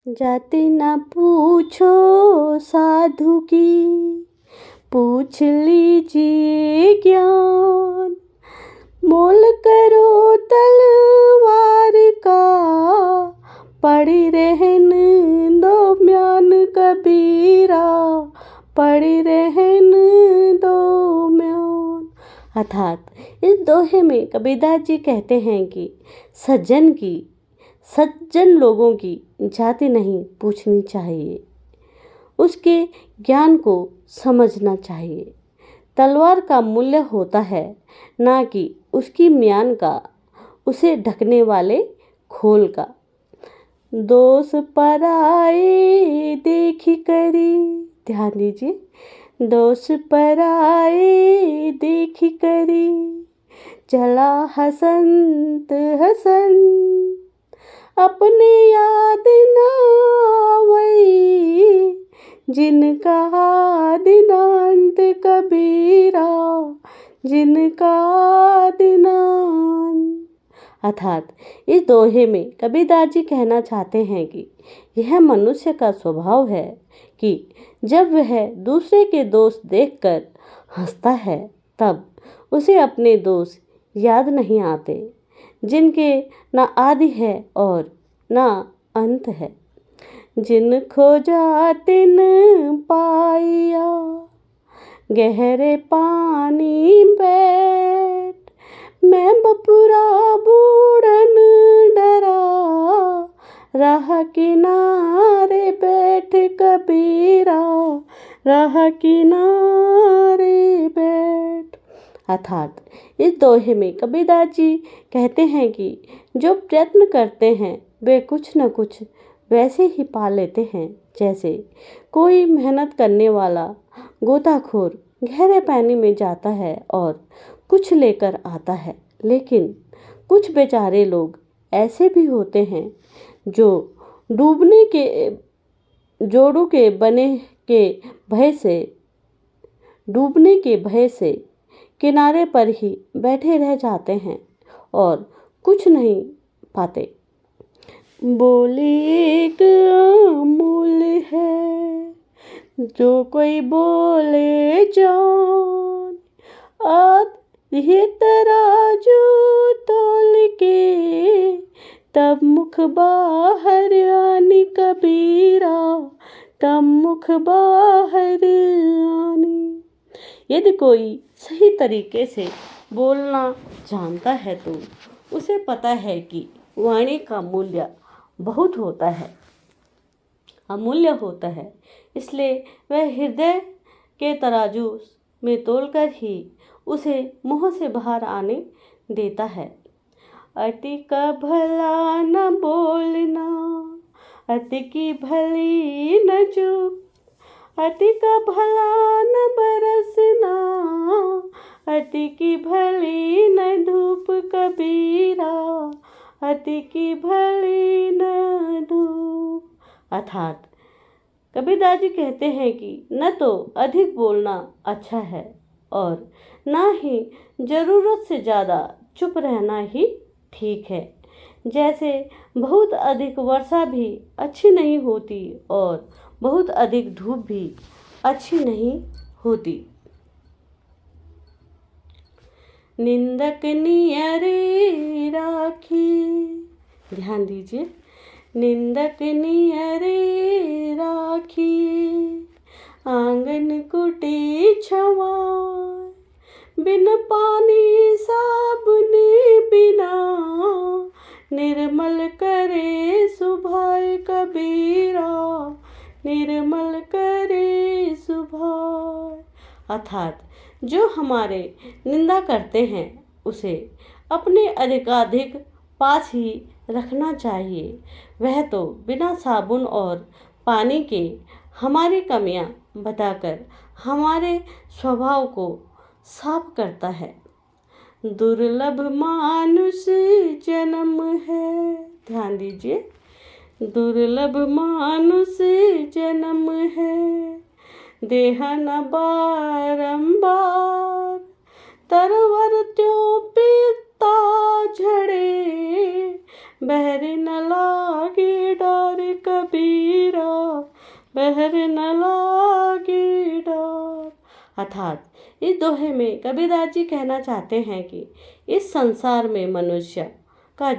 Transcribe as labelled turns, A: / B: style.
A: जाति न पूछो साधु की, पूछ लीजिए ज्ञान। मोल करो तलवार का, पड़ी रहन दो म्यान कबीरा, पड़ी रहन दो म्यान। अर्थात इस दोहे में कबीरदास जी कहते हैं कि सज्जन लोगों की जाति नहीं पूछनी चाहिए, उसके ज्ञान को समझना चाहिए। तलवार का मूल्य होता है ना कि उसकी म्यान का, उसे ढकने वाले खोल का। दोष पराए देखी करी, ध्यान दीजिए, दोष पराए देखी करी, चला हसंत हसंत। अपने याद न आवई, जिनका दिनांत कबीरा, जिनका दिनांत। अर्थात इस दोहे में कबीरदास जी कहना चाहते हैं कि यह मनुष्य का स्वभाव है कि जब वह दूसरे के दोष देखकर हंसता है तब उसे अपने दोष याद नहीं आते, जिनके न आदि है और न अंत है। जिन खोजा तिन पाया, गहरे पानी बैठ। मैं बपुरा बूढ़न डरा, राह किनारे बैठ कबीरा, राह किनारे बैठ। अर्थात इस दोहे में कबीरदास जी कहते हैं कि जो प्रयत्न करते हैं वे कुछ न कुछ वैसे ही पा लेते हैं जैसे कोई मेहनत करने वाला गोताखोर गहरे पानी में जाता है और कुछ लेकर आता है। लेकिन कुछ बेचारे लोग ऐसे भी होते हैं जो डूबने के जोड़ों के बने के भय से, डूबने के भय से किनारे पर ही बैठे रह जाते हैं और कुछ नहीं पाते। बोली एक अमूल है, जो कोई बोले जान। ये तराजू तोल के, तब मुख बाहर आनी कबीरा, तब मुख बाहर आनी। यदि कोई सही तरीके से बोलना जानता है तो उसे पता है कि वाणी का मूल्य बहुत होता है, अमूल्य होता है, इसलिए वह हृदय के तराजू में तोलकर ही उसे मुंह से बाहर आने देता है। अति का भला न बोलना, अति की भली न चूक। अति का भला न बरसना, अति की भली न धूप कबीरा, अति की भली न धूप। अर्थात कबीरदास जी कहते हैं कि न तो अधिक बोलना अच्छा है और ना ही ज़रूरत से ज़्यादा चुप रहना ही ठीक है। जैसे बहुत अधिक वर्षा भी अच्छी नहीं होती और बहुत अधिक धूप भी अच्छी नहीं होती। निंदक नियरे राखी, ध्यान दीजिए, निंदक नियरे राखी, आंगन कुटी छवा। बिन पानी साबुन बिना, निर्मल करे सुभाए कबीरा, निर्मल करे सुभाए। अर्थात जो हमारे निंदा करते हैं उसे अपने अधिकाधिक पास ही रखना चाहिए। वह तो बिना साबुन और पानी के हमारी कमियां बताकर हमारे स्वभाव को साफ करता है। दुर्लभ मानुष जन्म है, ध्यान दीजिए, दुर्लभ मानुष जन्म है, देह न बारंबार। तरवर त्यों पीता झड़े, बहर न लागे डर कबीरा, बहर न लागी डोर। अर्थात इस दोहे में कबीरदास जी कहना चाहते हैं कि इस संसार में मनुष्य का